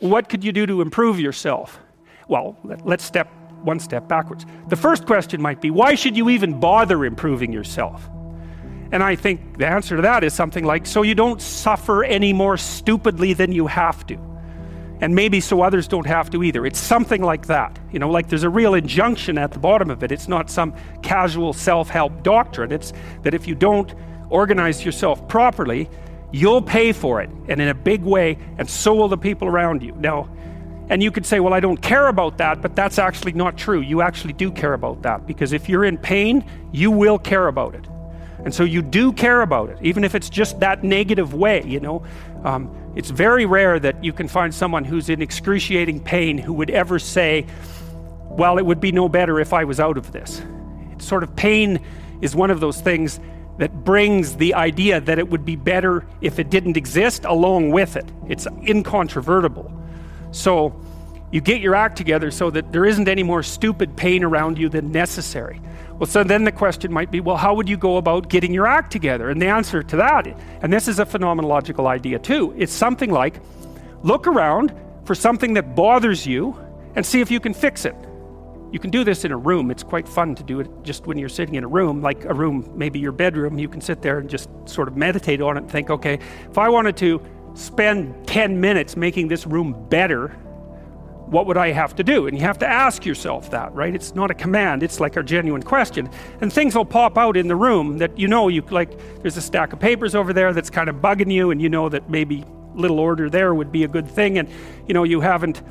what could you do to improve yourself? Well, let's step one step backwards. The first question might be, why should you even bother improving yourself? And I think the answer to that is something like, so you don't suffer any more stupidly than you have to. And maybe so others don't have to either. It's something like that. You know, like there's a real injunction at the bottom of it. It's not some casual self-help doctrine. It's that if you don't organize yourself properly, you'll pay for it, and in a big way, and so will the people around you. Now, and you could say, well, I don't care about that, but that's actually not true. You actually do care about that, because if you're in pain, you will care about it. And so you do care about it, even if it's just that negative way, you know. It's very rare that you can find someone who's in excruciating pain who would ever say, well, it would be no better if I was out of this. It's sort of, pain is one of those things that brings the idea that it would be better if it didn't exist along with it. It's incontrovertible. So you get your act together so that there isn't any more stupid pain around you than necessary. Well, so then the question might be, well, how would you go about getting your act together? And the answer to that, and this is a phenomenological idea too, it's something like, look around for something that bothers you and see if you can fix it. You can do this in a room. It's quite fun to do it just when you're sitting in a room, like a room, maybe your bedroom. You can sit there and just sort of meditate on it and think, okay, if I wanted to spend 10 minutes making this room better, what would I have to do? And you have to ask yourself that, right? It's not a command, it's like a genuine question. And things will pop out in the room that you know, there's a stack of papers over there that's kind of bugging you, and you know that maybe little order there would be a good thing, and you know,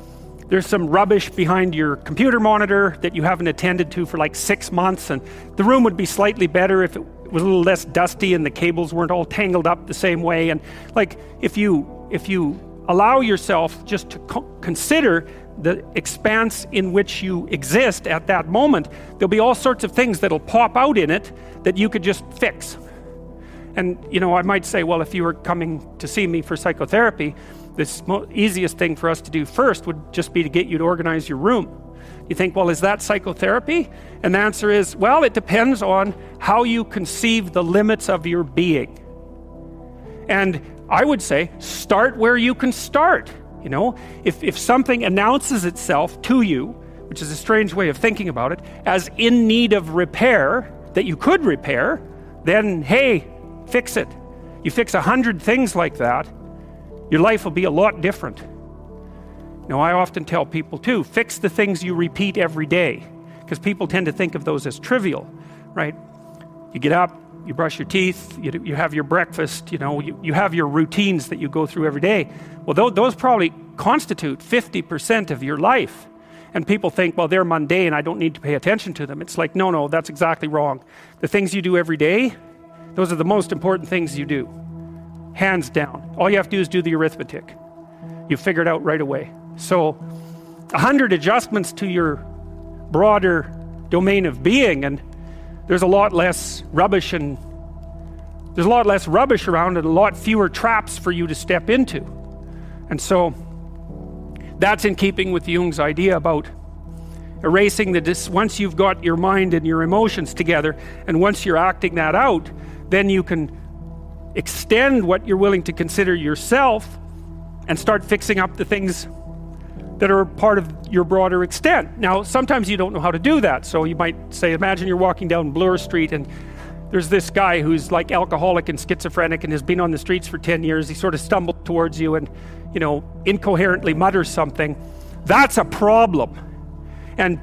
there's some rubbish behind your computer monitor that you haven't attended to for like 6 months, and the room would be slightly better if it was a little less dusty and the cables weren't all tangled up the same way. And like, if you allow yourself just to consider the expanse in which you exist at that moment, there'll be all sorts of things that'll pop out in it that you could just fix. And you know, I might say, well, if you were coming to see me for psychotherapy, the easiest thing for us to do first would just be to get you to organize your room. You think, well, is that psychotherapy? And the answer is, well, it depends on how you conceive the limits of your being. And I would say, start where you can start. You know, if something announces itself to you, which is a strange way of thinking about it, as in need of repair, that you could repair, then hey, fix it. You fix 100 things like that, your life will be a lot different. Now, I often tell people too, fix the things you repeat every day, because people tend to think of those as trivial, right? You get up, you brush your teeth, you have your breakfast, you know, you have your routines that you go through every day. Well, those probably constitute 50% of your life. And people think, well, they're mundane, I don't need to pay attention to them. It's like, no, that's exactly wrong. The things you do every day, those are the most important things you do. Hands down. All you have to do is do the arithmetic. You figure it out right away. So 100 adjustments to your broader domain of being, and there's a lot less rubbish around, and a lot fewer traps for you to step into. And so that's in keeping with Jung's idea about erasing once you've got your mind and your emotions together, and once you're acting that out, then you can extend what you're willing to consider yourself and start fixing up the things that are part of your broader extent. Now, sometimes you don't know how to do that. So you might say, imagine you're walking down Bloor Street and there's this guy who's like alcoholic and schizophrenic and has been on the streets for 10 years. He sort of stumbles towards you and, you know, incoherently mutters something. That's a problem. And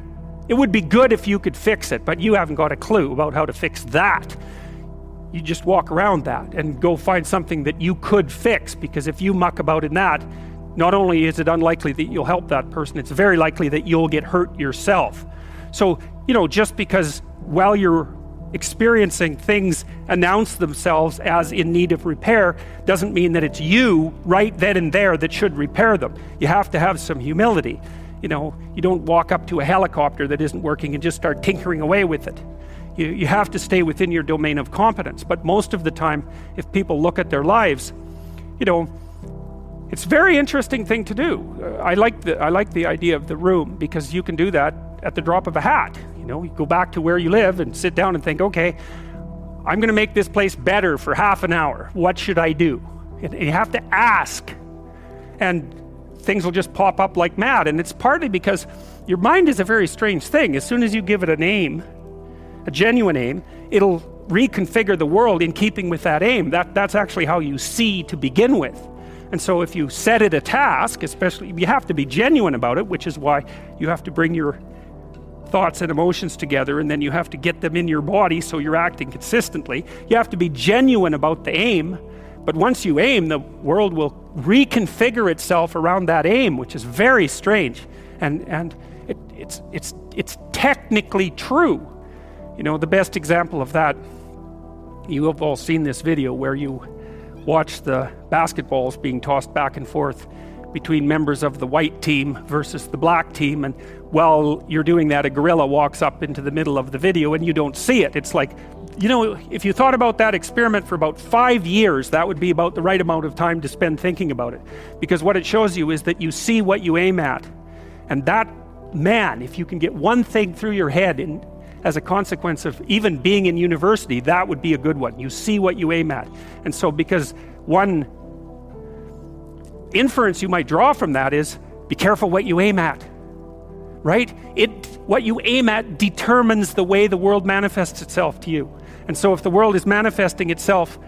it would be good if you could fix it, but you haven't got a clue about how to fix that. You just walk around that and go find something that you could fix, because if you muck about in that, not only is it unlikely that you'll help that person, it's very likely that you'll get hurt yourself. So, you know, just because while you're experiencing things announce themselves as in need of repair, doesn't mean that it's you right then and there that should repair them. You have to have some humility. You know, you don't walk up to a helicopter that isn't working and just start tinkering away with it. You have to stay within your domain of competence. But most of the time, if people look at their lives, you know, it's a very interesting thing to do. I like the idea of the room, because you can do that at the drop of a hat. You know, you go back to where you live and sit down and think, okay, I'm going to make this place better for half an hour. What should I do? And you have to ask. And things will just pop up like mad. And it's partly because your mind is a very strange thing. As soon as you give it a name, a genuine aim, it'll reconfigure the world in keeping with that aim. That's actually how you see to begin with. And so if you set it a task, especially, you have to be genuine about it, which is why you have to bring your thoughts and emotions together, and then you have to get them in your body so you're acting consistently. You have to be genuine about the aim, but once you aim, the world will reconfigure itself around that aim, which is very strange. And it's technically true. You know, the best example of that, you have all seen this video where you watch the basketballs being tossed back and forth between members of the white team versus the black team, and while you're doing that, a gorilla walks up into the middle of the video and you don't see it. It's like, you know, if you thought about that experiment for about 5 years, that would be about the right amount of time to spend thinking about it. Because what it shows you is that you see what you aim at. And that, man, if you can get one thing through your head as a consequence of even being in university, that would be a good one. You see what you aim at. And so because one inference you might draw from that is, be careful what you aim at, right? What you aim at determines the way the world manifests itself to you. And so if the world is manifesting itself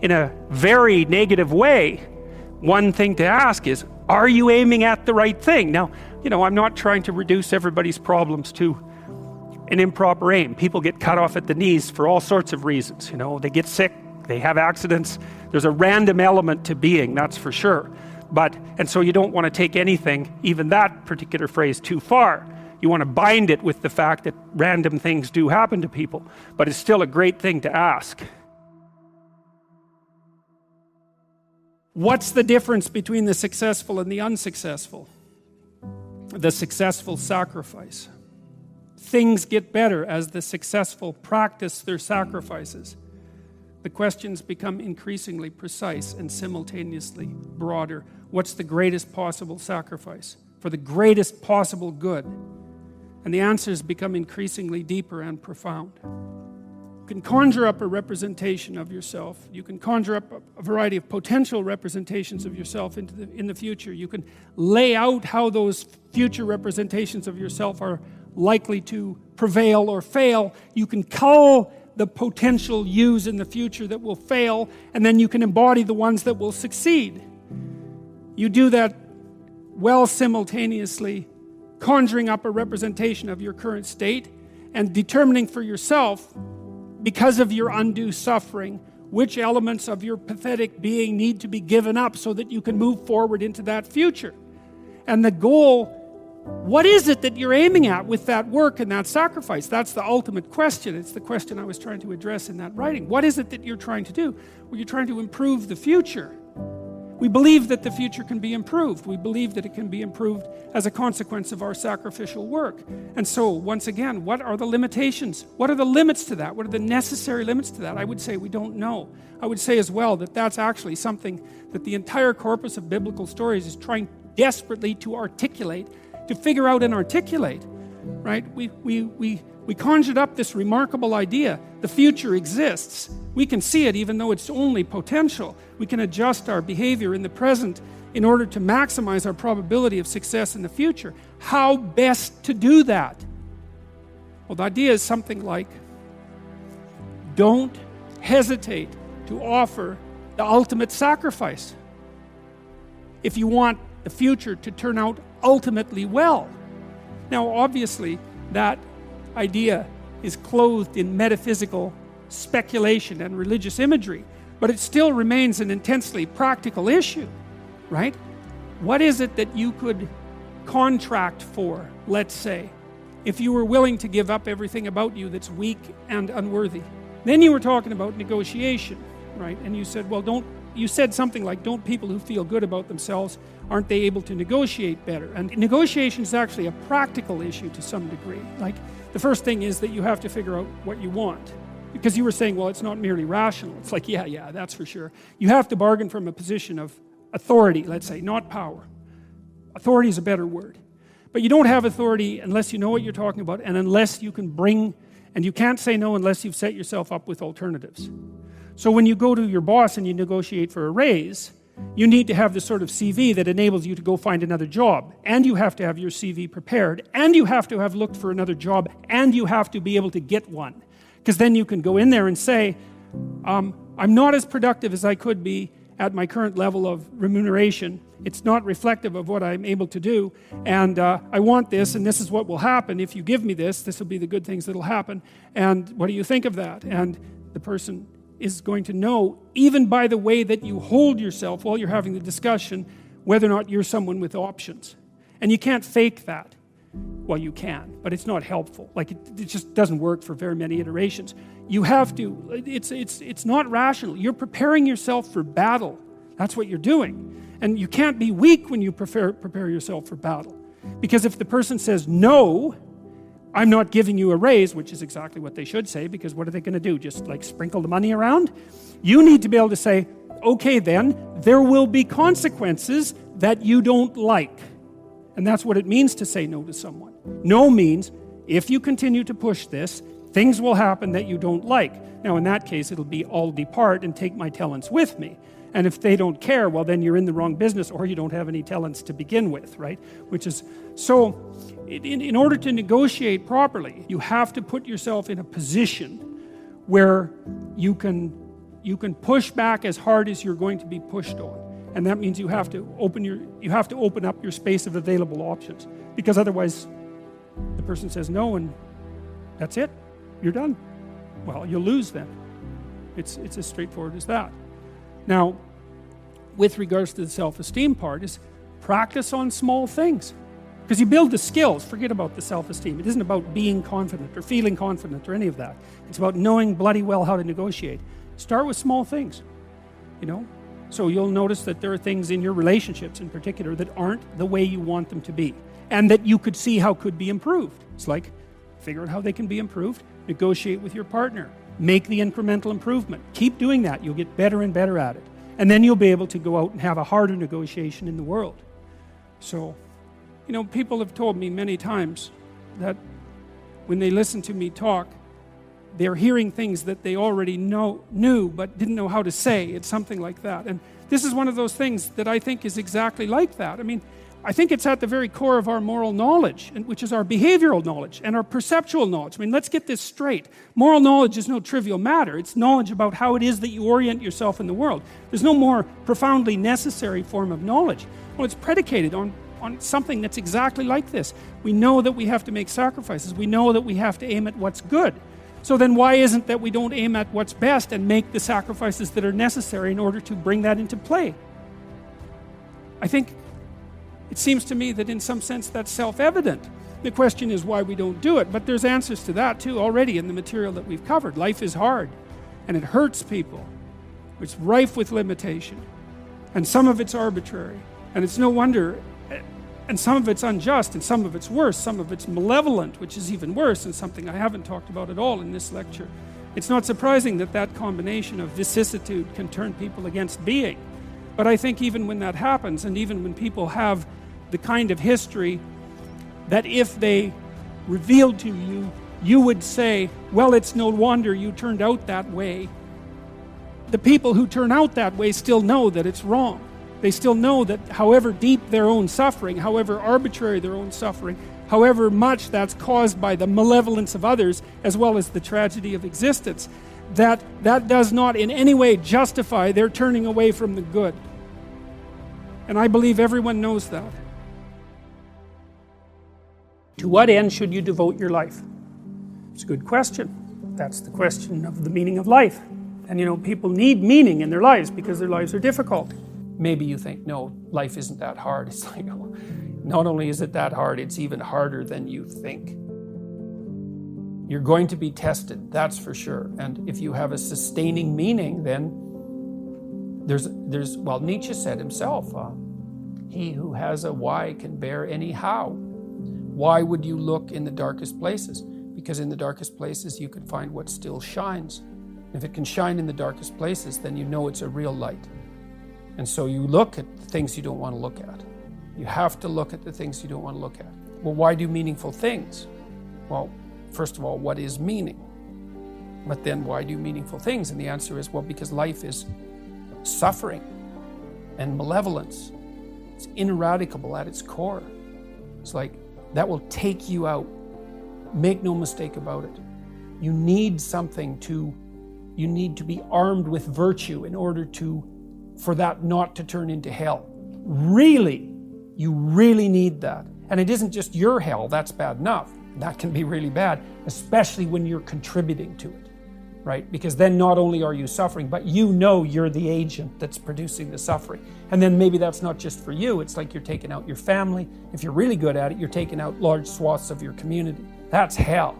in a very negative way, one thing to ask is, are you aiming at the right thing? Now, you know, I'm not trying to reduce everybody's problems to an improper aim. People get cut off at the knees for all sorts of reasons. You know, they get sick, they have accidents. There's a random element to being, that's for sure. And so you don't want to take anything, even that particular phrase, too far. You want to bind it with the fact that random things do happen to people, but it's still a great thing to ask. What's the difference between the successful and the unsuccessful? The successful sacrifice. Things get better as the successful practice their sacrifices. The questions become increasingly precise and simultaneously broader. What's the greatest possible sacrifice for the greatest possible good? And the answers become increasingly deeper and profound. You can conjure up a representation of yourself. You can conjure up a variety of potential representations of yourself in the future. You can lay out how those future representations of yourself are likely to prevail or fail. You can cull the potential yous in the future that will fail, and then you can embody the ones that will succeed. You do that well simultaneously, conjuring up a representation of your current state and determining for yourself, because of your undue suffering, which elements of your pathetic being need to be given up so that you can move forward into that future. And the goal, what is it that you're aiming at with that work and that sacrifice? That's the ultimate question. It's the question I was trying to address in that writing. What is it that you're trying to do? Well, you're trying to improve the future. We believe that the future can be improved. We believe that it can be improved as a consequence of our sacrificial work. And so, once again, what are the limitations? What are the limits to that? What are the necessary limits to that? I would say we don't know. I would say as well that that's actually something that the entire corpus of biblical stories is trying desperately to articulate, to figure out and articulate, right? We conjured up this remarkable idea. The future exists. We can see it even though it's only potential. We can adjust our behavior in the present in order to maximize our probability of success in the future. How best to do that? Well, the idea is something like, don't hesitate to offer the ultimate sacrifice if you want the future to turn out ultimately well. Now, obviously, that idea is clothed in metaphysical speculation and religious imagery, but it still remains an intensely practical issue, right? What is it that you could contract for, let's say, if you were willing to give up everything about you that's weak and unworthy? Then you were talking about negotiation, right? And you said, well, you said something like, don't people who feel good about themselves, aren't they able to negotiate better? And negotiation is actually a practical issue to some degree. Like, the first thing is that you have to figure out what you want. Because you were saying, well, it's not merely rational. It's like, yeah, that's for sure. You have to bargain from a position of authority, let's say, not power. Authority is a better word. But you don't have authority unless you know what you're talking about, and unless you can bring, and you can't say no unless you've set yourself up with alternatives. So when you go to your boss and you negotiate for a raise, You need to have the sort of CV that enables you to go find another job, and you have to have your CV prepared, and you have to have looked for another job, and you have to be able to get one. Because then you can go in there and say, I'm not as productive as I could be at my current level of remuneration. It's not reflective of what I'm able to do, and I want this, and this is what will happen. If you give me this, this will be the good things that will happen, and what do you think of that? And the person is going to know, even by the way that you hold yourself while you're having the discussion, whether or not you're someone with options. And you can't fake that. Well, you can, but it's not helpful. Like, it just doesn't work for very many iterations. You have to, it's not rational. You're preparing yourself for battle. That's what you're doing. And you can't be weak when you prepare yourself for battle. Because if the person says, no, I'm not giving you a raise, which is exactly what they should say, because what are they going to do? Just like sprinkle the money around? You need to be able to say, okay then, there will be consequences that you don't like. And that's what it means to say no to someone. No means, if you continue to push this, things will happen that you don't like. Now in that case, it'll be, I'll depart and take my talents with me. And if they don't care, well then you're in the wrong business, or you don't have any talents to begin with, right? Which is, so in order to negotiate properly, you have to put yourself in a position where you can push back as hard as you're going to be pushed on. And that means you have to open up your space of available options, because otherwise the person says no and that's it, you're done. Well, you'll lose then. It's as straightforward as that. Now, with regards to the self-esteem part, is practice on small things. Because you build the skills, forget about the self-esteem. It isn't about being confident or feeling confident or any of that. It's about knowing bloody well how to negotiate. Start with small things, you know. So you'll notice that there are things in your relationships in particular that aren't the way you want them to be, and that you could see how could be improved. It's like, figure out how they can be improved, negotiate with your partner, make the incremental improvement. Keep doing that. You'll get better and better at it. And then you'll be able to go out and have a harder negotiation in the world. So, you know, people have told me many times that when they listen to me talk, they're hearing things that they already knew but didn't know how to say. It's something like that. And this is one of those things that I think is exactly like that. I mean, I think it's at the very core of our moral knowledge, which is our behavioral knowledge and our perceptual knowledge. I mean, let's get this straight. Moral knowledge is no trivial matter. It's knowledge about how it is that you orient yourself in the world. There's no more profoundly necessary form of knowledge. Well, it's predicated on something that's exactly like this. We know that we have to make sacrifices. We know that we have to aim at what's good. So then why isn't that we don't aim at what's best and make the sacrifices that are necessary in order to bring that into play? I think it seems to me that in some sense that's self-evident. The question is why we don't do it, but there's answers to that too already in the material that we've covered. Life is hard, and it hurts people. It's rife with limitation, and some of it's arbitrary, and it's no wonder, and some of it's unjust, and some of it's worse, some of it's malevolent, which is even worse, and something I haven't talked about at all in this lecture. It's not surprising that that combination of vicissitude can turn people against being. But I think even when that happens, and even when people have the kind of history that if they revealed to you, you would say, well, it's no wonder you turned out that way. The people who turn out that way still know that it's wrong. They still know that however deep their own suffering, however arbitrary their own suffering, however much that's caused by the malevolence of others, as well as the tragedy of existence, that does not in any way justify their turning away from the good. And I believe everyone knows that. To what end should you devote your life? It's a good question. That's the question of the meaning of life. And you know, people need meaning in their lives because their lives are difficult. Maybe you think, no, life isn't that hard. It's like, oh, not only is it that hard, it's even harder than you think. You're going to be tested, that's for sure. And if you have a sustaining meaning, then well, Nietzsche said himself, he who has a why can bear any how. Why would you look in the darkest places? Because in the darkest places you can find what still shines. If it can shine in the darkest places, then you know it's a real light. And so you look at the things you don't want to look at. You have to look at the things you don't want to look at. Well, why do meaningful things? Well, first of all, what is meaning? But then why do meaningful things? And the answer is, well, because life is suffering. and malevolence. It's ineradicable at its core. It's like, that will take you out. Make no mistake about it. You need you need to be armed with virtue in order for that not to turn into hell. Really, you really need that. And it isn't just your hell, that's bad enough. That can be really bad, especially when you're contributing to it, right? Because then not only are you suffering, but you know you're the agent that's producing the suffering. And then maybe that's not just for you, it's like you're taking out your family. If you're really good at it, you're taking out large swaths of your community. That's hell.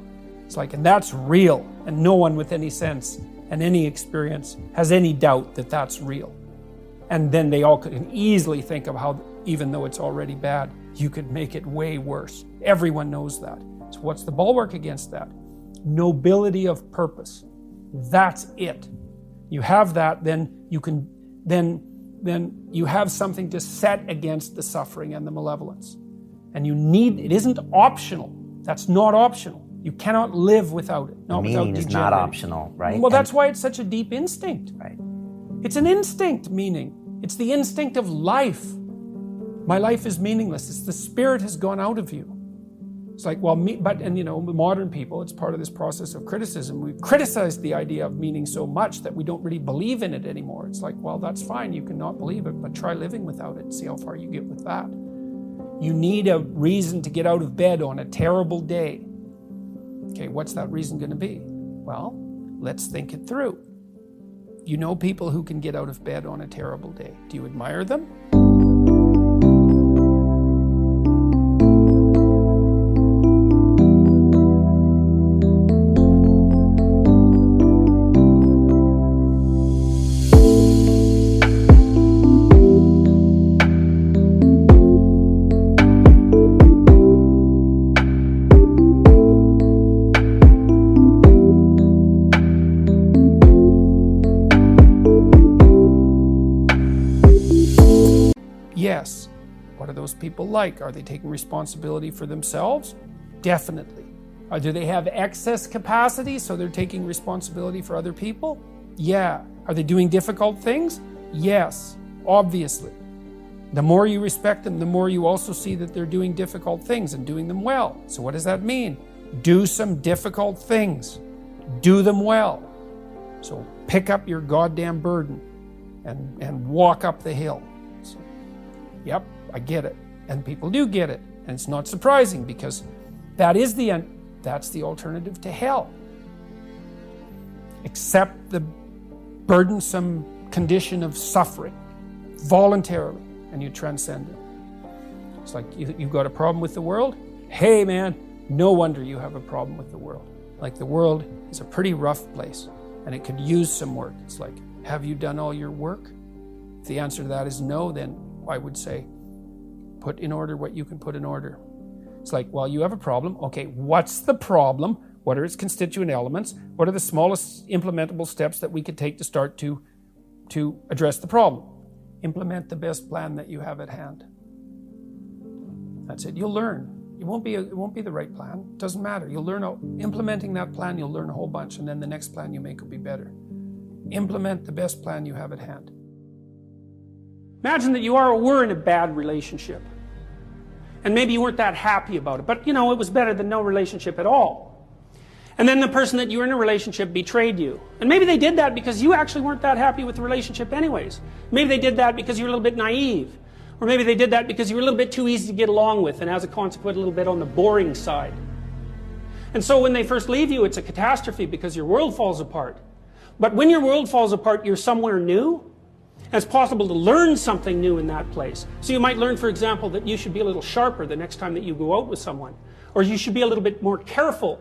It's like, and that's real. And no one with any sense and any experience has any doubt that that's real. And then they all can easily think of how, even though it's already bad, you could make it way worse. Everyone knows that. So what's the bulwark against that? Nobility of purpose. That's it. You have that, then you can, then you have something to set against the suffering and the malevolence. And it isn't optional. That's not optional. You cannot live without it. Not without meaning is not optional, right? Well, that's why it's such a deep instinct. Right. It's an instinct, meaning. It's the instinct of life. My life is meaningless. It's the spirit has gone out of you. It's like, well, modern people, it's part of this process of criticism. We've criticized the idea of meaning so much that we don't really believe in it anymore. It's like, well, that's fine. You can not believe it, but try living without it and see how far you get with that. You need a reason to get out of bed on a terrible day. Okay, what's that reason going to be? Well, let's think it through. You know people who can get out of bed on a terrible day. Do you admire them? Yes. What are those people like? Are they taking responsibility for themselves? Definitely. Do they have excess capacity, so they're taking responsibility for other people? Yeah. Are they doing difficult things? Yes, obviously. The more you respect them, the more you also see that they're doing difficult things and doing them well. So what does that mean? Do some difficult things. Do them well. So pick up your goddamn burden and walk up the hill. Yep, I get it. And people do get it. And it's not surprising because that's the alternative to hell. Accept the burdensome condition of suffering voluntarily and you transcend it. It's like you've got a problem with the world. Hey man, no wonder you have a problem with the world. Like the world is a pretty rough place and it could use some work. It's like, have you done all your work? If the answer to that is no, then I would say, put in order what you can put in order. It's like, well, you have a problem. Okay, what's the problem? What are its constituent elements? What are the smallest implementable steps that we could take to start to address the problem? Implement the best plan that you have at hand. That's it. You'll learn. It won't be the right plan. It doesn't matter. You'll learn, implementing that plan, you'll learn a whole bunch, and then the next plan you make will be better. Implement the best plan you have at hand. Imagine that you were in a bad relationship. And maybe you weren't that happy about it, but it was better than no relationship at all. And then the person that you were in a relationship betrayed you. And maybe they did that because you actually weren't that happy with the relationship anyways. Maybe they did that because you were a little bit naive. Or maybe they did that because you were a little bit too easy to get along with and as a consequence a little bit on the boring side. And so when they first leave you, it's a catastrophe because your world falls apart. But when your world falls apart, you're somewhere new. And it's possible to learn something new in that place. So you might learn, for example, that you should be a little sharper the next time that you go out with someone. Or you should be a little bit more careful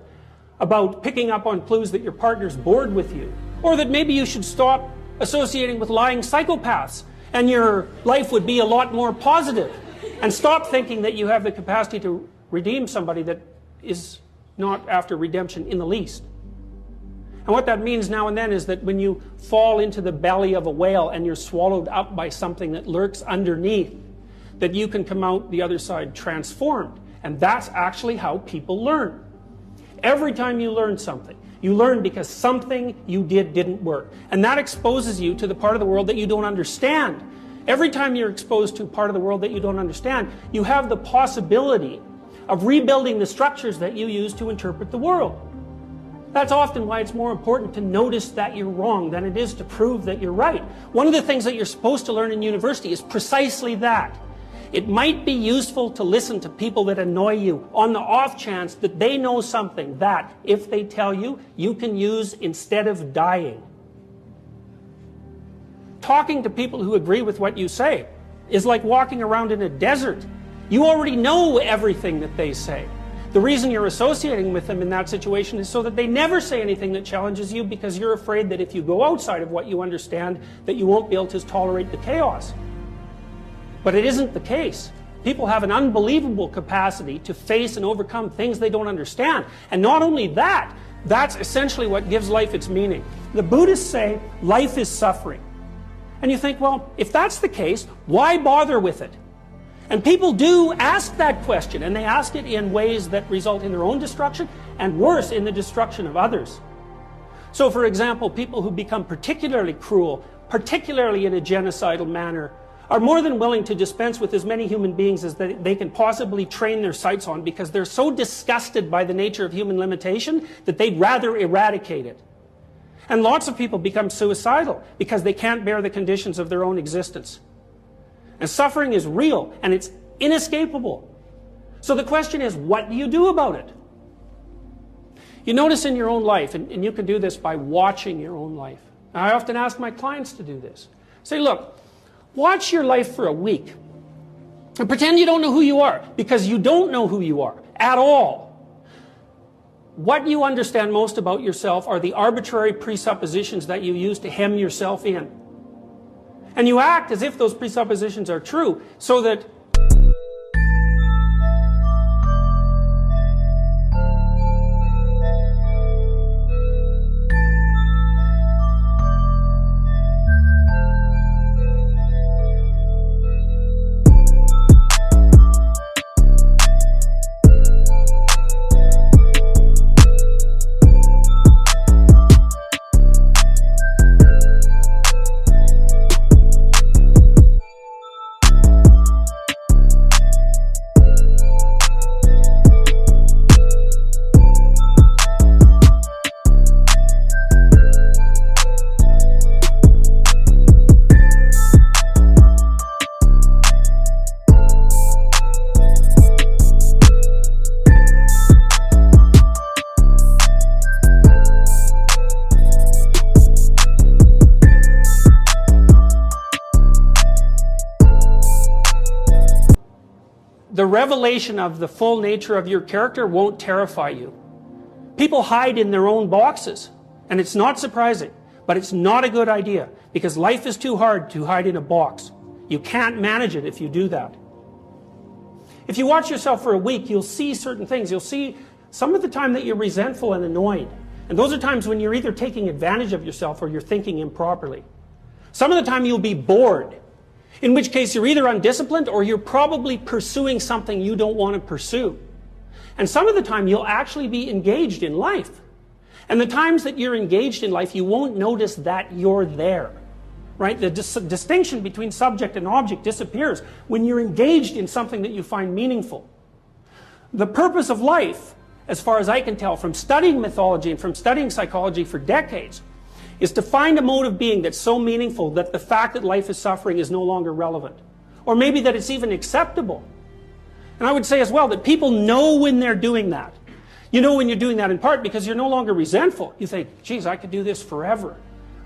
about picking up on clues that your partner's bored with you. Or that maybe you should stop associating with lying psychopaths and your life would be a lot more positive. And stop thinking that you have the capacity to redeem somebody that is not after redemption in the least. And what that means now and then is that when you fall into the belly of a whale and you're swallowed up by something that lurks underneath, that you can come out the other side transformed. And that's actually how people learn. Every time you learn something, you learn because something you did didn't work. And that exposes you to the part of the world that you don't understand. Every time you're exposed to a part of the world that you don't understand, you have the possibility of rebuilding the structures that you use to interpret the world. That's often why it's more important to notice that you're wrong than it is to prove that you're right. One of the things that you're supposed to learn in university is precisely that. It might be useful to listen to people that annoy you on the off chance that they know something that, if they tell you, you can use instead of dying. Talking to people who agree with what you say is like walking around in a desert. You already know everything that they say. The reason you're associating with them in that situation is so that they never say anything that challenges you, because you're afraid that if you go outside of what you understand, that you won't be able to tolerate the chaos. But it isn't the case. People have an unbelievable capacity to face and overcome things they don't understand. And not only that, that's essentially what gives life its meaning. The Buddhists say life is suffering. And you think, well, if that's the case, why bother with it? And people do ask that question, and they ask it in ways that result in their own destruction, and worse, in the destruction of others. So, for example, people who become particularly cruel, particularly in a genocidal manner, are more than willing to dispense with as many human beings as they can possibly train their sights on, because they're so disgusted by the nature of human limitation that they'd rather eradicate it. And lots of people become suicidal because they can't bear the conditions of their own existence. And suffering is real, and it's inescapable. So the question is, what do you do about it? You notice in your own life, and you can do this by watching your own life. Now, I often ask my clients to do this. Say, look, watch your life for a week. And pretend you don't know who you are, because you don't know who you are at all. What you understand most about yourself are the arbitrary presuppositions that you use to hem yourself in. And you act as if those presuppositions are true, so that the revelation of the full nature of your character won't terrify you. People hide in their own boxes, and it's not surprising, but it's not a good idea, because life is too hard to hide in a box. You can't manage it if you do that. If you watch yourself for a week, you'll see certain things. You'll see some of the time that you're resentful and annoyed, and those are times when you're either taking advantage of yourself or you're thinking improperly. Some of the time you'll be bored, in which case you're either undisciplined or you're probably pursuing something you don't want to pursue. And some of the time you'll actually be engaged in life. And the times that you're engaged in life, you won't notice that you're there. Right? The distinction between subject and object disappears when you're engaged in something that you find meaningful. The purpose of life, as far as I can tell from studying mythology and from studying psychology for decades, is to find a mode of being that's so meaningful that the fact that life is suffering is no longer relevant. Or maybe that it's even acceptable. And I would say as well that people know when they're doing that. You know when you're doing that in part because you're no longer resentful. You think, geez, I could do this forever.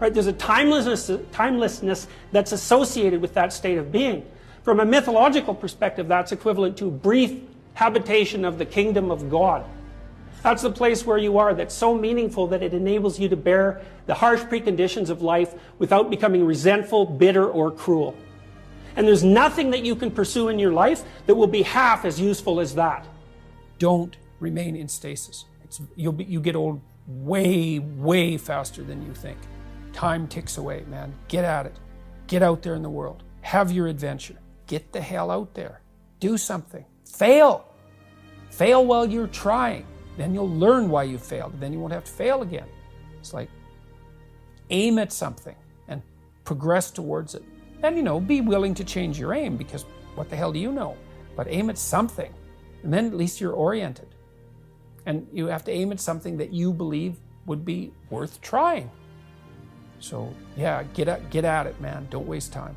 Right? There's a timelessness that's associated with that state of being. From a mythological perspective, that's equivalent to brief habitation of the kingdom of God. That's the place where you are that's so meaningful that it enables you to bear the harsh preconditions of life without becoming resentful, bitter, or cruel. And there's nothing that you can pursue in your life that will be half as useful as that. Don't remain in stasis. You get old way, way faster than you think. Time ticks away, man. Get at it. Get out there in the world. Have your adventure. Get the hell out there. Do something. Fail. Fail while you're trying. Then you'll learn why you failed. Then you won't have to fail again. It's like aim at something and progress towards it. And, you know, be willing to change your aim, because what the hell do you know? But aim at something, and then at least you're oriented. And you have to aim at something that you believe would be worth trying. So yeah, get at it, man. Don't waste time.